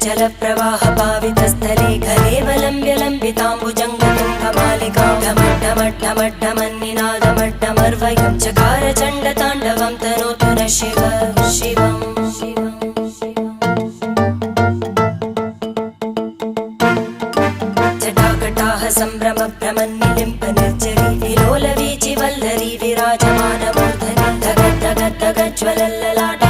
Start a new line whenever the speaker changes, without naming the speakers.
जलप्रवाह पावितस्थले घलेवलम्ब्य लम्बिताम्बुजङ्गतुङ्गमालिकां ढमड्ढमड्ढमड्ढमन्निनादमड्ढमर्वयं चकार चण्डताण्डवं तनोतु न शिव शिवम् जटाकटाः सम्भ्रमभ्रमन्निलिम्प निर्जरी विलोलवीचि वल्लरी विराजमानमूर्धनि धगद्धगद्धगज्ज्वलल्ललाट